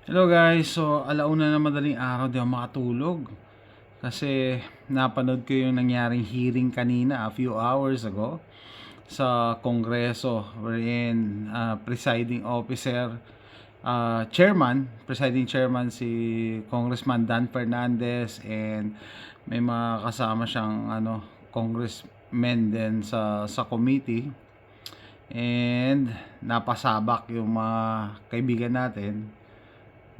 Hello guys, so alauna na madaling araw di ako makatulog kasi napanood ko yung nangyaring hearing kanina a few hours ago sa Kongreso wherein presiding officer, presiding chairman si Congressman Dan Fernandez and may mga kasama siyang congressmen din sa committee and napasabak yung mga kaibigan natin,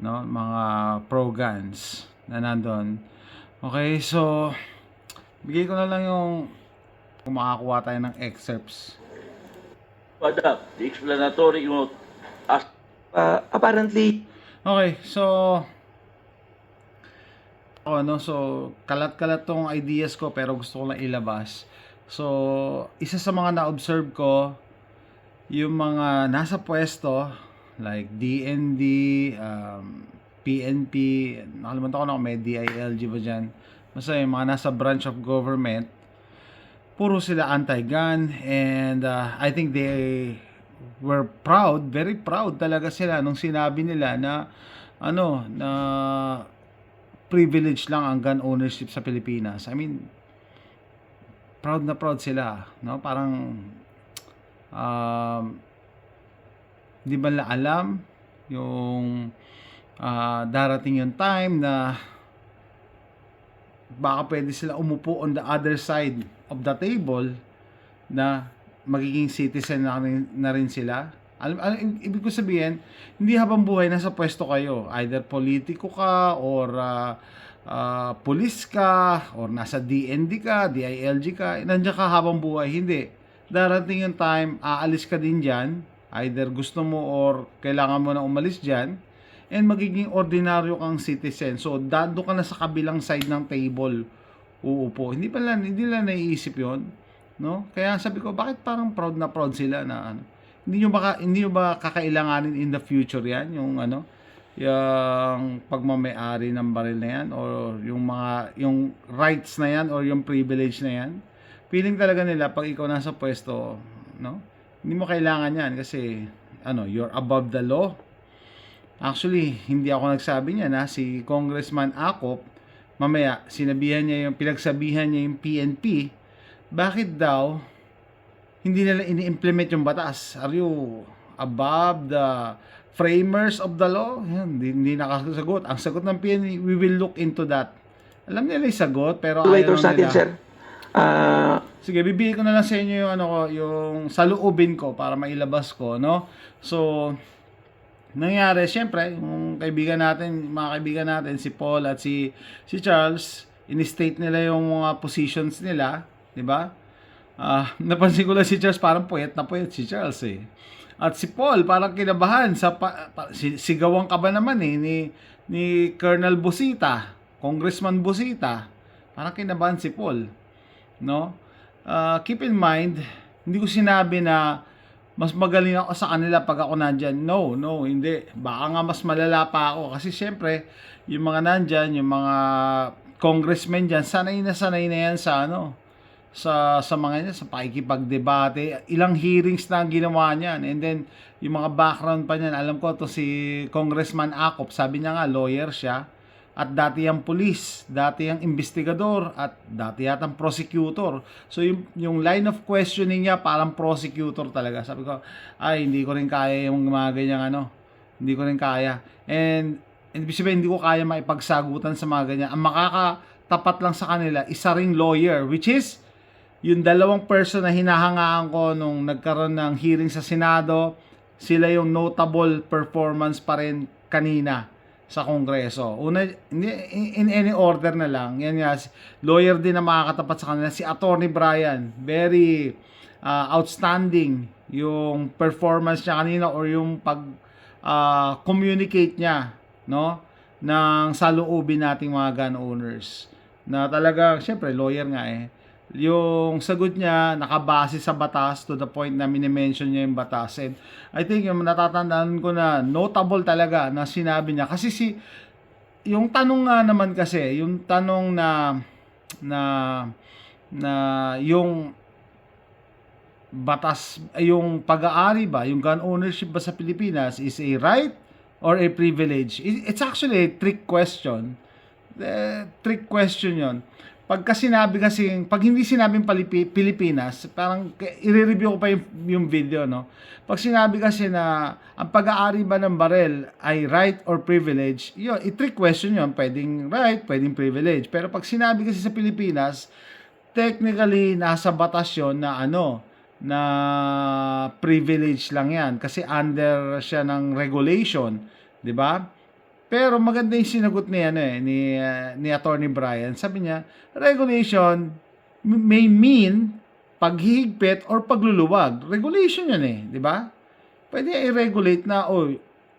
no, mga pro-guns na nandun. Okay, so bigay ko na lang yung kung makakuha tayo ng excerpts. Adapt the explanatory note as Apparently, Okay, so kalat-kalat tong ideas ko pero gusto ko lang ilabas. So, isa sa mga na-observe ko, yung mga nasa pwesto like DND, PNP, nakalimutan ko na kung may DILG ba dyan. Basta yung mga nasa branch of government, puro sila anti-gun and I think they were proud, very proud talaga sila nung sinabi nila na na privilege lang ang gun ownership sa Pilipinas. I mean, proud na proud sila, no? Parang di ba la alam yung darating yung time na baka pwede sila umupo on the other side of the table na magiging citizen na rin sila. Ibig ko sabihin, hindi habang buhay nasa pwesto kayo, either politiko ka or pulis ka or nasa DND ka, DILG ka, nandiyan ka habang buhay. Hindi. Darating yung time, aalis ka din dyan, either gusto mo or kailangan mo na umalis dyan, and magiging ordinaryo kang citizen. So, dado ka na sa kabilang side ng table, uupo. Hindi lang naiisip yon, no? Kaya sabi ko, bakit parang proud na proud sila na hindi nyo ba kakailanganin in the future yan, yung yung pagmamay-ari ng baril na yan or yung rights na yan or yung privilege na yan. Feeling talaga nila pag ikaw nasa pwesto, no? Hindi mo kailangan yan kasi you're above the law. Actually, hindi ako nagsabi niya na si Congressman Acop, mamaya pinagsabihan niya yung PNP, bakit daw hindi nila ini-implement yung batas? Are you above the framers of the law? Yan, hindi nakasagot. Ang sagot ng PNP, we will look into that. Alam nila yung sagot, pero ayaw waiters natin, nila. sir. Sige, bibigay ko na lang sa inyo yung yung saloobin ko para mailabas ko, no? So, nangyari, syempre, yung mga kaibigan natin, si Paul at si Charles, in-state nila yung mga positions nila, di ba? Napansin ko lang si Charles, parang puyat na puyat si Charles eh. At si Paul, parang kinabahan, sigawan ka ba naman eh, ni Colonel Busita, Congressman Busita, parang kinabahan si Paul, no? Keep in mind, hindi ko sinabi na mas magaling ako sa kanila pag ako nandyan. No, hindi. Baka nga mas malala pa ako. Kasi syempre, yung mga nandyan, yung mga congressmen dyan, sanay na yan sa sa mga niya, sa pakikipagdebate. Ilang hearings na ang ginawa niyan. And then, yung mga background pa niyan, alam ko to si Congressman Acop, sabi niya nga, lawyer siya. At dati yung pulis, dati yung investigador, at dati yatang prosecutor. So yung line of questioning niya parang prosecutor talaga. Sabi ko, ay hindi ko rin kaya yung mga ganyang hindi ko rin kaya. And ibig sabihin, hindi ko kaya maipagsagutan sa mga ganyan. Ang makakatapat lang sa kanila, isa ring lawyer, which is yung dalawang person na hinahangaan ko nung nagkaroon ng hearing sa Senado, sila yung notable performance pa rin kanina sa Kongreso. Una, in any order na lang. Yan nga, lawyer din na makakatapat sa kanila. Si Attorney Brian, very outstanding yung performance niya kanina or yung communicate niya, no, ng saloobin nating mga gun owners. Na talaga, syempre, lawyer nga eh. Yung sagot niya nakabase sa batas to the point na minimension niya yung batas. And I think yung natatandaan ko na notable talaga na sinabi niya kasi yung tanong nga naman kasi, yung tanong na yung batas, yung pag-aari ba, yung gun ownership ba sa Pilipinas is a right or a privilege? It's actually a trick question. Trick question yon. Pag hindi sinabing Pilipinas, parang i-review ko pa yung video, no? Pag sinabi kasi na ang pag-aari ba ng barel ay right or privilege, yun, i-trick question yun. Pwedeng right, pwedeng privilege. Pero pag sinabi kasi sa Pilipinas, technically, nasa batas yun na na privilege lang yan. Kasi under siya ng regulation, di ba? Pero maganda yung sinagot ni Attorney Brian. Sabi niya, regulation may mean paghihigpit or pagluluwag. Regulation yan di ba? Pwede i-regulate na,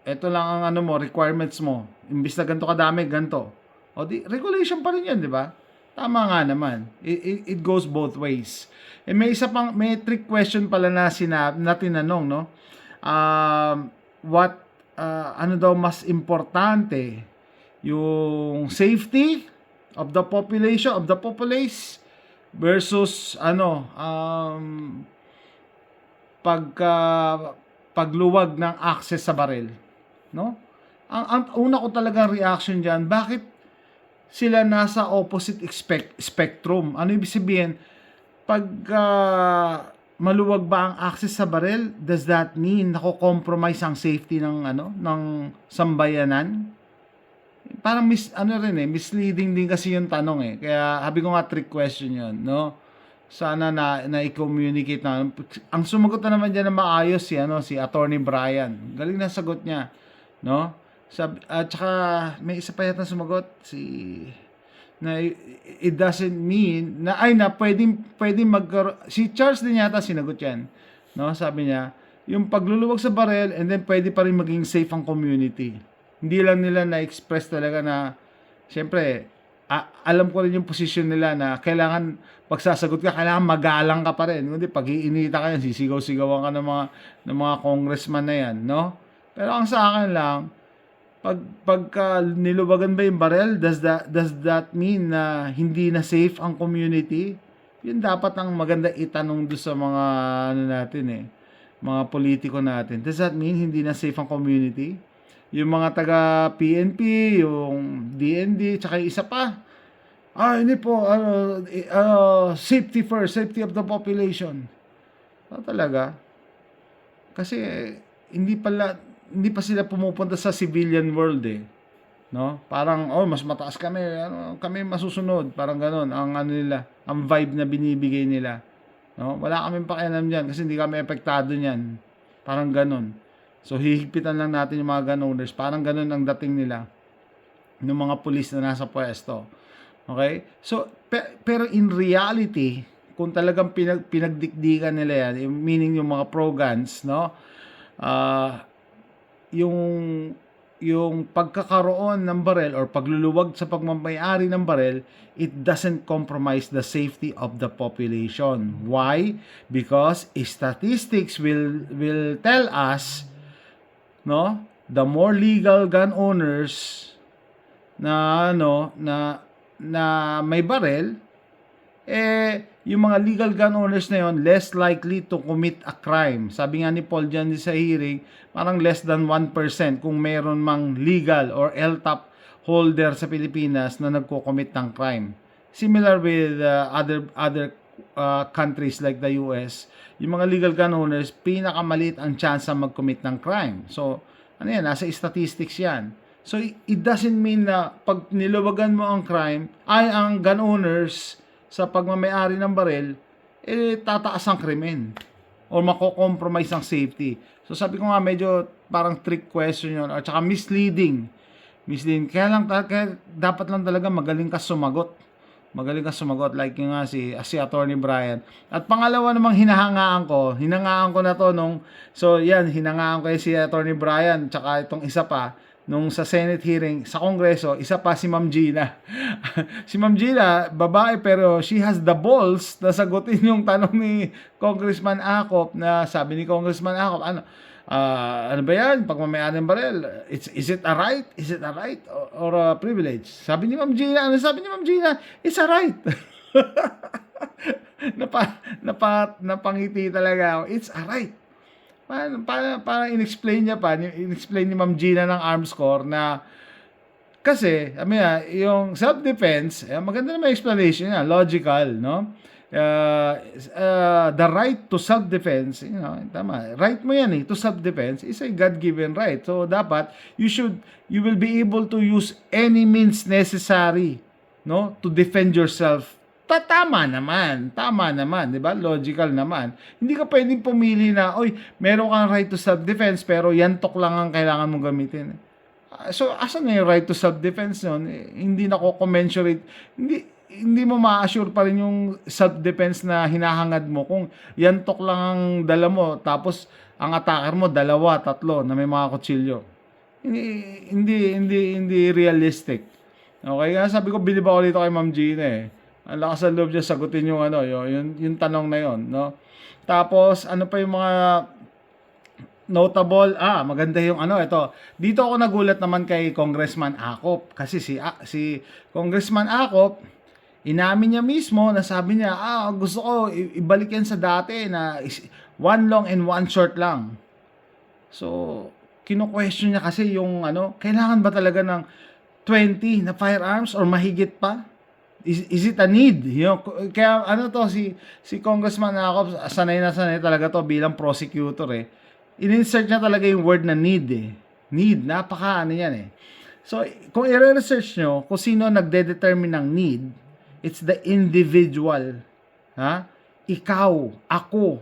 eto lang ang requirements mo. Imbis na ganito kadami, ganito. O di, regulation pa rin yan, di ba? Tama nga naman. It goes both ways. May trick question pala na tinanong, no? Ano daw mas importante? Yung safety of the population, of the populace versus pagluwag ng access sa baril, no? Ang una ko talagang reaction diyan, bakit sila nasa opposite spectrum? Ano ibig sabihin? Pag maluwag ba ang access sa baril, does that mean nako-compromise ang safety ng sambayanan? Parang misleading din kasi yung tanong Kaya sabi ko nga trick question 'yon, no? Sana na i-communicate na. Ang sumagot na naman diyan na maayos si Attorney Brian. Galing na sagot niya, no? At saka may isa pa yata sumagot na it doesn't mean na pwedeng si Charles din yata sinagot yan, no? Sabi niya yung pagluluwag sa barel and then pwede pa rin maging safe ang community. Hindi lang nila na-express talaga na siyempre alam ko rin yung position nila na kailangan pagsasagot ka, kailangan magalang ka pa rin. Kundi pag iinita ka yan, sisigaw-sigawan ka ng mga congressman na yan, no? Pero ang sa akin lang, pagka niluwagan ba yung barrel, does that mean na hindi na safe ang community? Yun dapat ang maganda itanong doon sa mga natin mga politiko natin. Does that mean hindi na safe ang community? Yung mga taga PNP, yung DND, tsaka yung isa pa. Hindi po, safety first, safety of the population. Talaga. Kasi hindi pa sila pumupunta sa civilian world no? Parang mas mataas kami, kami masusunod, parang ganoon ang ang vibe na binibigay nila, no? Wala kaming pakialam diyan kasi hindi kami apektado niyan. Parang ganoon. So hihigpitan lang natin yung mga gun owners, parang ganoon ang dating nila ng mga pulis na nasa pwesto. Okay? So pero in reality, kung talagang pinagdikdikan nila yan, meaning yung mga pro-guns, no? Yung pagkakaroon ng barel or pagluluwag sa pagmamayari ng barel, it doesn't compromise the safety of the population. Why? Because statistics will tell us, no, the more legal gun owners na may barel, yung mga legal gun owners na yon less likely to commit a crime. Sabi nga ni Paul dyan sa hearing, parang less than 1% kung meron mang legal or LTAP holder sa Pilipinas na nagko-commit ng crime. Similar with other countries like the US, yung mga legal gun owners, pinakamaliit ang chance na mag-commit ng crime. So, nasa statistics yan. So, it doesn't mean na pag niluwagan mo ang crime, ang gun owners sa pagmamayari ng baril, tataas ang krimen or mako-compromise ang safety. So, sabi ko nga, medyo parang trick question yun, at saka misleading. Kaya dapat lang talaga magaling ka sumagot. Like yung nga si Attorney Brian. At pangalawa namang hinahangaan ko na to hinangaan ko si Attorney Brian, tsaka itong isa pa, nung sa Senate hearing, sa Kongreso, isa pa si Ma'am Gina. Si Ma'am Gina, babae, pero she has the balls na sagutin yung tanong ni Congressman Acop, na sabi ni Congressman Acop, ano ba yan? Pagmamayari ng baril, is it a right? Is it a right or a privilege? Sabi ni Ma'am Gina, it's a right. Napangiti talaga ako. It's a right. Parang in-explain niya pa, in-explain ni Ma'am Gina ng Arms Corps na kasi, yung self-defense, maganda naman yung explanation niya, logical, no? The right to self-defense, tama, right mo yan to self-defense is a God-given right. So, dapat, you will be able to use any means necessary, no, to defend yourself. Tama naman, di ba? Logical naman. Hindi ka pwedeng pumili na, oy, meron kang right to self-defense, pero yantok lang ang kailangan mong gamitin. So, asan na yung right to self-defense nun? Hindi na ko commensurate. Hindi mo ma-assure pa rin yung self-defense na hinahangad mo kung yantok lang ang dala mo, tapos ang attacker mo, 2, 3 na may mga kutsilyo. Hindi realistic. Okay, kaya sabi ko, bilib ako dito kay Ma'am Gina Ang lakas ng loob niya sagutin yung yung tanong na yon, no? Tapos, ano pa yung mga notable, maganda yung ito. Dito ako nagulat naman kay Congressman Acop kasi si Congressman Acop, inamin niya mismo na sabi niya, gusto ko ibalik yan sa dati na one long and one short lang. So, kino-question niya kasi yung kailangan ba talaga ng 20 na firearms or mahigit pa? Is it a need? Kaya si Congressman Acop, sanay na sanay talaga to bilang prosecutor in-insert niya talaga yung word na need Need, yan So, kung i-research nyo kung sino nagde-determine ng need, it's the individual. Ikaw, ako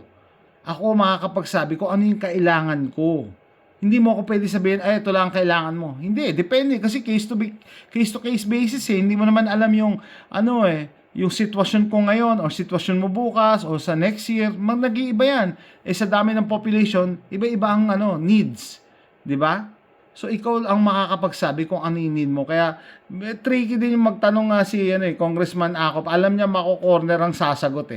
makakapagsabi kung ano yung kailangan ko. Hindi mo ako pwede sabihin, ito lang ang kailangan mo. Hindi, depende kasi case to case basis Hindi mo naman alam yung yung sitwasyon ko ngayon or sitwasyon mo bukas o sa next year, nag-iiba yan. Sa dami ng population, iba-iba ang needs. 'Di ba? So ikaw ang makakapagsabi kung ano yung need mo. Kaya tricky din yung magtanong nga si Congressman Acop. Alam niya mako-corner ang sasagot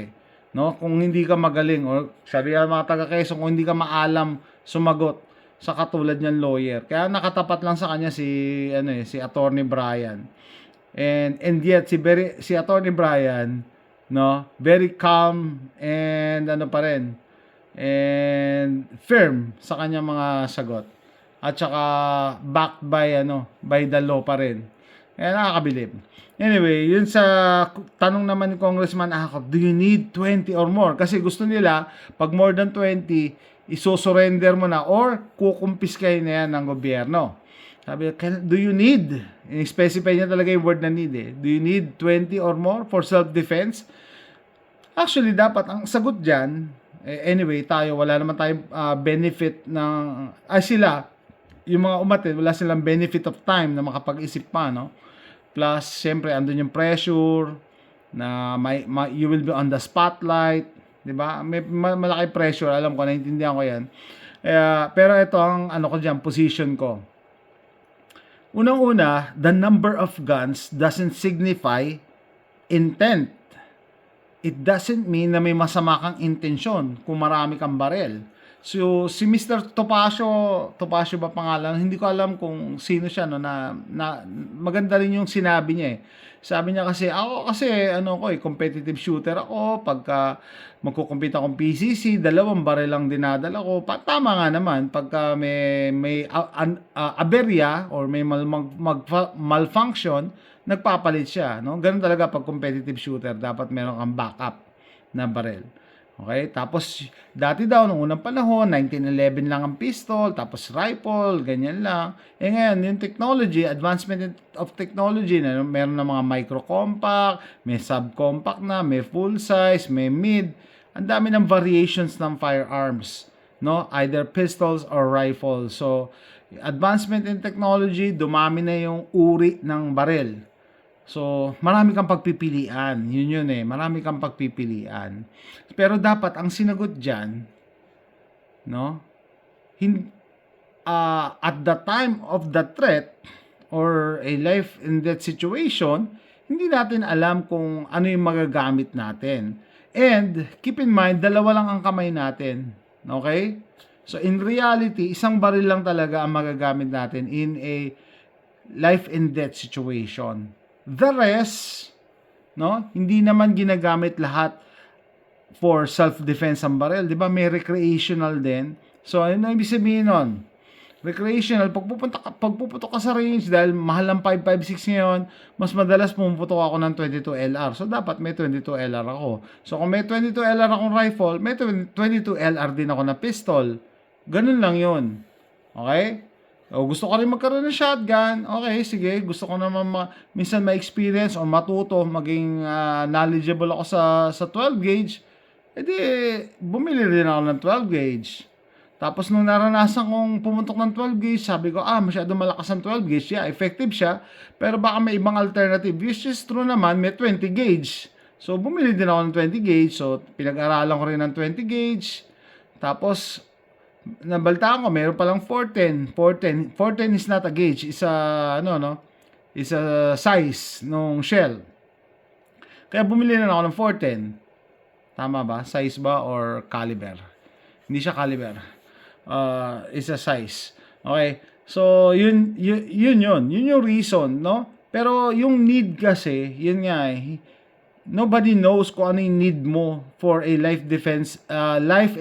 no? Kung hindi ka magaling or sabi ng mga taga-Quezon, kung hindi ka maalam sumagot sa katulad niyang lawyer. Kaya nakatapat lang sa kanya si Attorney Brian. And yet si Attorney Brian, no, very calm and and firm sa kanyang mga sagot. At saka backed by the law pa rin. Kaya nakakabilib. Anyway, yun sa tanong naman ni Congressman Acop, do you need 20 or more? Kasi gusto nila, pag more than 20, isosurrender mo na or kukumpiskay na yan ng gobyerno. Sabi, do you need? I-specify niya talaga yung word na need Do you need 20 or more for self-defense? Actually, dapat ang sagot dyan, anyway, wala naman tayong benefit ng, sila, yung mga umatid, wala silang benefit of time na makapag-isip pa, no? Plus, siyempre, andun yung pressure, na you will be on the spotlight, di ba? May malaki pressure, alam ko, naintindihan ko yan. Pero ito ang, ko dyan, position ko. Unang-una, the number of guns doesn't signify intent. It doesn't mean na may masama kang intensyon kung marami kang barel. So, si Mr. Topacio ba pangalan? Hindi ko alam kung sino siya, na maganda rin yung sinabi niya Sabi niya kasi, ako kasi, competitive shooter ako. Pagka magkukumpit akong PCC, 2 baril lang dinadala ko. Tama nga naman, pagka may aberya or may malfunction, nagpapalit siya. No? Ganun talaga pag competitive shooter, dapat meron kang backup na baril. Okay? Tapos, dati daw, nung unang panahon, 1911 lang ang pistol, tapos rifle, ganyan lang. Ngayon, yung technology, advancement of technology, meron na mga micro-compact, may subcompact na, may full size, may mid. Ang dami ng variations ng firearms, no? Either pistols or rifles. So, advancement in technology, dumami na yung uri ng baril. So, marami kang pagpipilian. Yun marami kang pagpipilian. Pero dapat ang sinagot diyan, no? At the time of the threat or a life and death situation, hindi natin alam kung ano yung magagamit natin. And keep in mind, 2 lang ang kamay natin. Okay? So, in reality, isang baril lang talaga ang magagamit natin in a life and death situation. The rest, no, hindi naman ginagamit lahat for self-defense ang baril. Di ba? May recreational din. So, ano ibig sabihin nun? Recreational, pagpuputok ka sa range, dahil mahal ng 5.56 ngayon, mas madalas pumuputok ako ng 22 LR. So, dapat may 22 LR ako. So, kung may 22 LR akong rifle, may 22 LR din ako na pistol. Ganun lang yun. Okay? O gusto ko rin magkaroon ng shotgun, okay, sige, gusto ko naman minsan ma-experience o matuto, maging knowledgeable ako sa 12 gauge, edi bumili rin ako ng 12 gauge. Tapos nung naranasan kong pumuntok ng 12 gauge, sabi ko, masyado malakas ang 12 gauge, yeah, effective siya, pero baka may ibang alternative, which is true naman, may 20 gauge. So bumili din ako ng 20 gauge, so pinag-aralan ko rin ng 20 gauge, tapos nabaltaan ko, mayroon palang 410. 410 is not a gauge. Is a size nung shell. Kaya bumili na ako ng 410. Tama ba? Size ba or caliber? Hindi siya caliber. Is a size. Okay? So, yun yung reason, no? Pero yung need kasi, yun nga nobody knows kung ano yung need mo for a life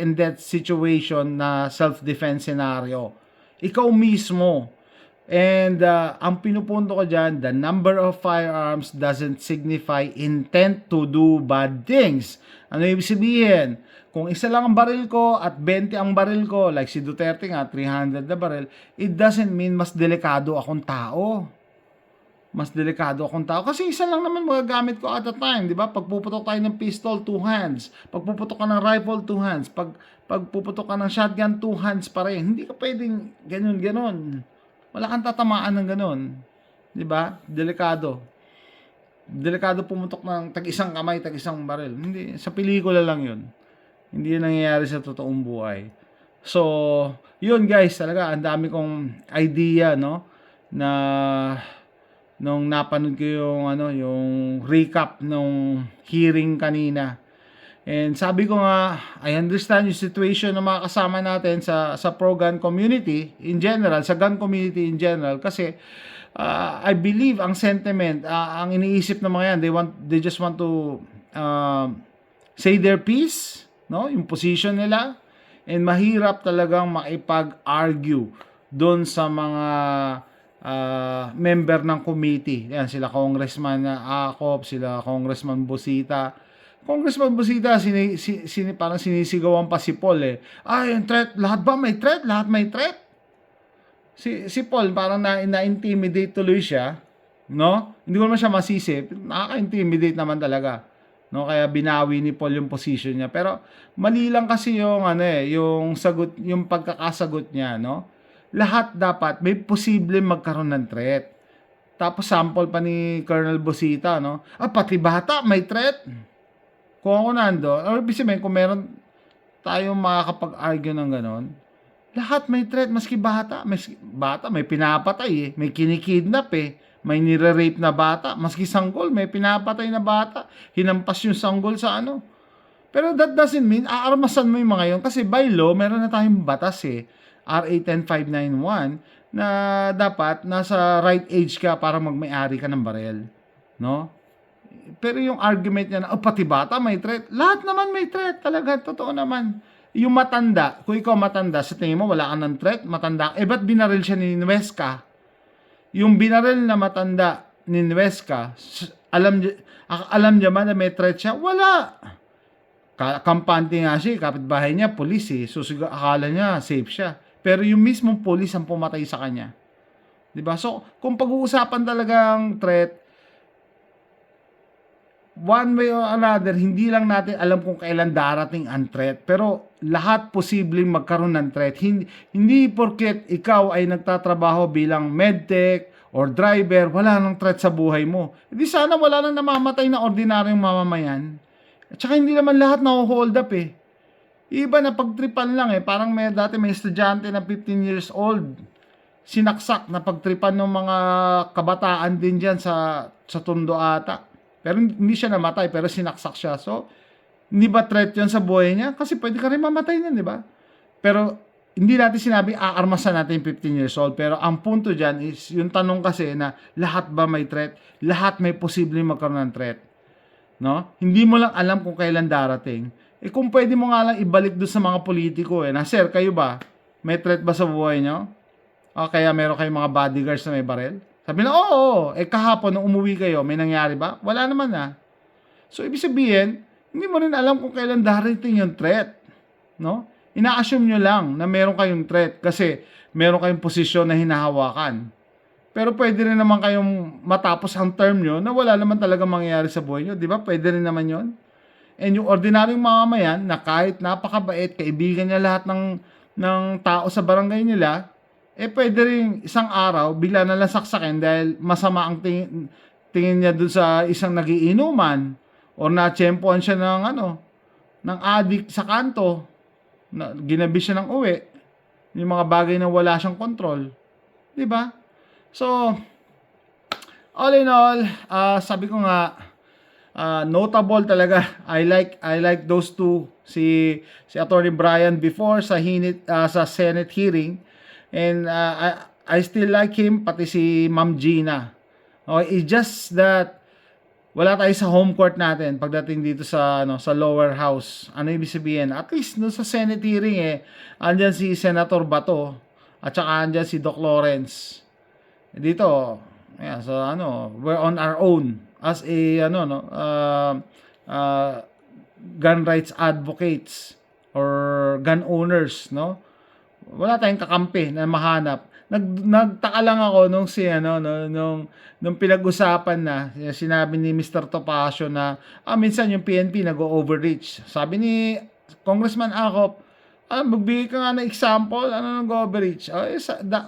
and death situation na self-defense scenario. Ikaw mismo. And ang pinupunto ko dyan, the number of firearms doesn't signify intent to do bad things. Ano ibig sabihin? Kung isa lang ang baril ko at 20 ang baril ko, like si Duterte nga, 300 na baril, it doesn't mean mas delikado akong tao. Mas delikado akong tao. Kasi isa lang naman magagamit ko at a time, di ba? Pagpuputok tayo ng pistol, 2 hands. Pagpuputok ka ng rifle, 2 hands. Pagpuputok ka ng shotgun, 2 hands pa rin. Hindi ka pwedeng ganun. Wala kang tatamaan ng ganun. Di ba? Delikado. Delikado pumutok ng tag-isang kamay, tag-isang baril. Hindi, sa pelikula lang yun. Hindi yun nangyayari sa totoong buhay. So, yun guys, talaga, ang dami kong idea, no? Na nung napanood ko yung recap nung hearing kanina. And sabi ko nga, I understand yung situation ng mga kasama natin sa pro-gun community in general, sa gun community in general, kasi I believe ang sentiment, ang iniisip ng mga yan, they just want to say their piece, no? Yung position nila, and mahirap talagang makipag-argue doon sa mga member ng committee. Yan, sila Congressman Acop, sila Congressman Busita. Congressman Busita, parang sinisigawan pa si Paul eh. Yung threat, lahat ba may threat? Lahat may threat? Si Paul, parang na-intimidate tuloy siya. No? Hindi ko naman siya masisi. Nakaka-intimidate naman talaga. No? Kaya binawi ni Paul yung position niya. Pero mali lang kasi yung, yung sagot, yung pagkakasagot niya, no? Lahat dapat may posible magkaroon ng threat. Tapos sample pa ni Colonel Busita, no? Pati bata may threat. Kung ako nando, or sabihin, kung meron tayong makakapag-argue ng ganon, lahat may threat, maski bata. May pinapatay may kinikidnap may nire-rape na bata, maski sanggol, may pinapatay na bata. Hinampas yung sanggol sa Pero that doesn't mean, aarmasan mo yung mga yun. Kasi by law, meron na tayong batas RA 10591 na dapat nasa right age ka para magmay-ari ka ng barel, no? Pero yung argument niya na pati bata may threat, lahat naman may threat talaga, totoo naman. Yung matanda, kung ikaw matanda, sa tingin mo wala ka ng threat, matanda, ba't binaril siya ni Nuesca? Yung binaril na matanda ni Nuesca, alam niya ba na may threat siya? Wala. Kampante nga siya, kapitbahay niya, pulis so akala niya safe siya. Pero yung mismong police ang pumatay sa kanya. 'Di ba? So, kung pag-uusapan talagang threat, one way or another, hindi lang natin alam kung kailan darating ang threat. Pero lahat posibleng magkaroon ng threat. Hindi porket ikaw ay nagtatrabaho bilang medtech or driver, wala nang threat sa buhay mo. Hindi sana wala nang namamatay na ordinaryong mamamayan. At saka hindi naman lahat na-hold up Iba na pagtripan lang parang dati may estudyante na 15 years old, sinaksak na pagtripan ng mga kabataan din dyan sa Tondo ata. Pero hindi siya namatay, pero sinaksak siya. So, hindi ba threat yun sa buhay niya? Kasi pwede ka rin mamatay niyan, di ba? Pero, hindi natin sinabi, aarmasan natin 15 years old. Pero, ang punto dyan is, yung tanong kasi na, lahat ba may threat? Lahat may posibleng magkaroon ng threat. No? Hindi mo lang alam kung kailan darating. Kung pwede mo nga lang ibalik doon sa mga politiko na, sir, kayo ba? May threat ba sa buhay nyo? O kaya meron kayong mga bodyguards na may baril? Sabi na, oo. Kahapon nung umuwi kayo, may nangyari ba? Wala naman na. So, ibig sabihin, hindi mo rin alam kung kailan darating yung threat. No? Ina-assume nyo lang na meron kayong threat kasi meron kayong posisyon na hinahawakan. Pero pwede rin naman kayong matapos ang term nyo na wala naman talaga mangyayari sa buhay nyo. Di ba? Pwede rin naman yon. And yung ordinaryong mamamayan na kahit napakabait, kaibigan niya lahat ng tao sa barangay nila, pwede rin isang araw bigla na lang saksakin dahil masama ang tingin niya dun sa isang nagiinuman or na-tsempohan siya ng addict sa kanto, na ginabi siya ng uwi, yung mga bagay na wala siyang control. Di ba? So, all in all, sabi ko nga, notable talaga. I like those two, si Attorney Brian before sa Senate hearing, and I still like him, pati si Ma'am Gina. Okay, it's just that wala tayo sa home court natin pagdating dito sa lower house. Ano ibig sabihin? At least no, sa Senate hearing andyan si Senator Bato at saka andyan si Doc Lawrence. Dito, we're on our own as a gun rights advocates or gun owners, no? Wala tayong kakampi na mahanap. Nagtaka lang ako nung pinag-usapan na sinabi ni Mr. Topacio na minsan yung PNP nag-overreach. Sabi ni Congressman Acop, magbigay ka nga ng example, nag-overreach?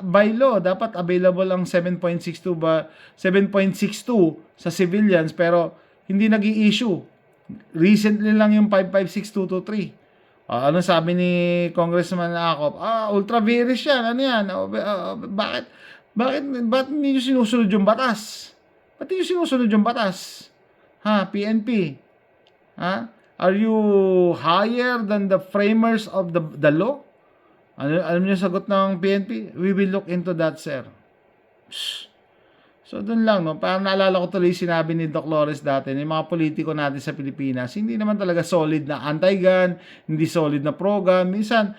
By law, dapat available ang 7.62 sa civilians, pero hindi nag-i-issue. Recently lang yung 55623. Ano sabi ni Congressman Acop? Ultra vires yan. Ano yan? Bakit hindi nyo sinusunod yung batas? Ba't hindi nyo sinusunod yung batas? PNP? Are you higher than the framers of the law? Alam niyo sagot ng PNP? We will look into that, sir. Shh. So, dun lang, no? Parang naalala ko tuloy sinabi ni Doc Lawrence dati, yung mga politiko natin sa Pilipinas, hindi naman talaga solid na anti-gun, hindi solid na pro-gun. Minsan,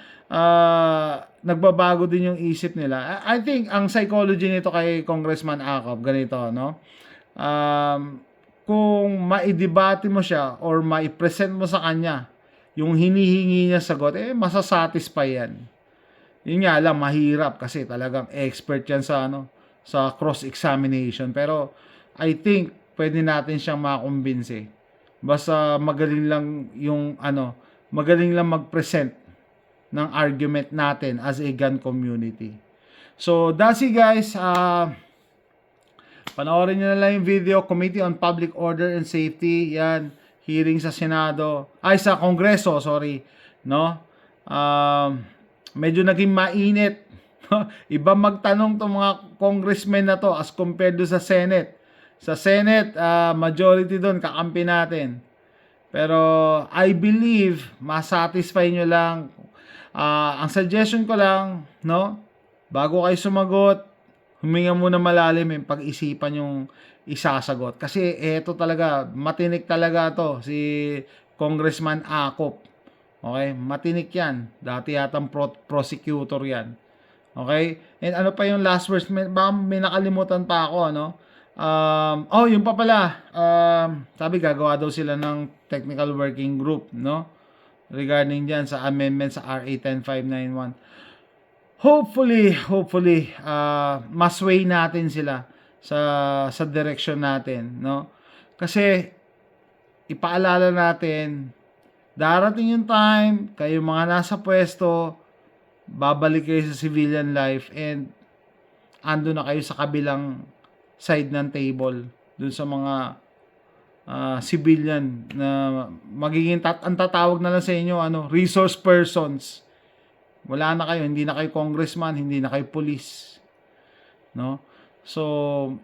nagbabago din yung isip nila. I think, ang psychology nito kay Congressman Acop, ganito, no? Kung maidebate mo siya or maipresent mo sa kanya yung hinihingi niya sagot, masasatisfy yan. Yun nga lang, mahirap kasi talagang expert yan sa cross-examination. Pero, I think, pwede natin siyang makumbinse. Basta magaling lang magaling lang mag-present ng argument natin as a gun community. So, that's it guys. Panoorin nyo na lang yung video, Committee on Public Order and Safety. Yan, hearing sa Senado. Sa Kongreso, sorry. No? Medyo naging mainit. Iba magtanong tong mga congressmen na to as compared do sa Senate. Sa Senate, majority doon kakampi natin. Pero I believe masatisfy nyo lang. Ang suggestion ko lang, no? Bago kayo sumagot, huminga muna malalim yung pag-isipan yung isasagot. Kasi eto talaga, matinik talaga to si Congressman Acop. Okay? Matinik yan. Dati yatang prosecutor yan. Okay? And ano pa yung last words? May nakalimutan pa ako, yung pa pala. Sabi gagawa daw sila ng technical working group, no? Regarding dyan sa amendment sa RA 10591. Hopefully, masway natin sila sa direction natin, no? Kasi, ipaalala natin, darating yung time, kayo mga nasa pwesto, babalik kayo sa civilian life and ando na kayo sa kabilang side ng table dun sa mga civilian na magiging ang tatawag na lang sa inyo resource persons. Wala na kayo, hindi na kayo congressman, hindi na kayo police, no? So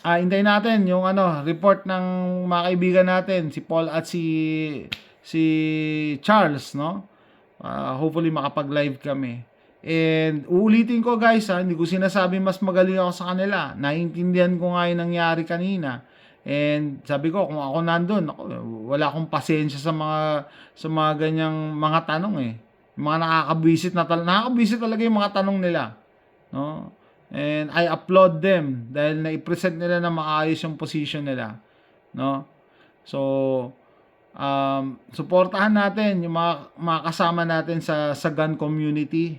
hintayin natin yung report ng mga kaibigan natin, si Paul at si Charles, no? Hopefully makapag-live kami. And uulitin ko guys, hindi ko sinasabi mas magaling ako sa kanila. Naiintindihan ko nga yung nangyari kanina. And sabi ko, kung ako nandun, wala akong pasensya sa mga ganyang mga tanong Yung mga nakakabwisit talaga yung mga tanong nila, no? And I applaud them dahil na-present nila na maayos yung position nila, no? So, suportahan natin yung mga kasama natin sa gun community,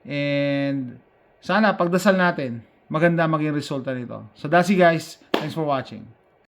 and sana pagdasal natin maganda maging resulta nito. So that's it guys. Thanks for watching.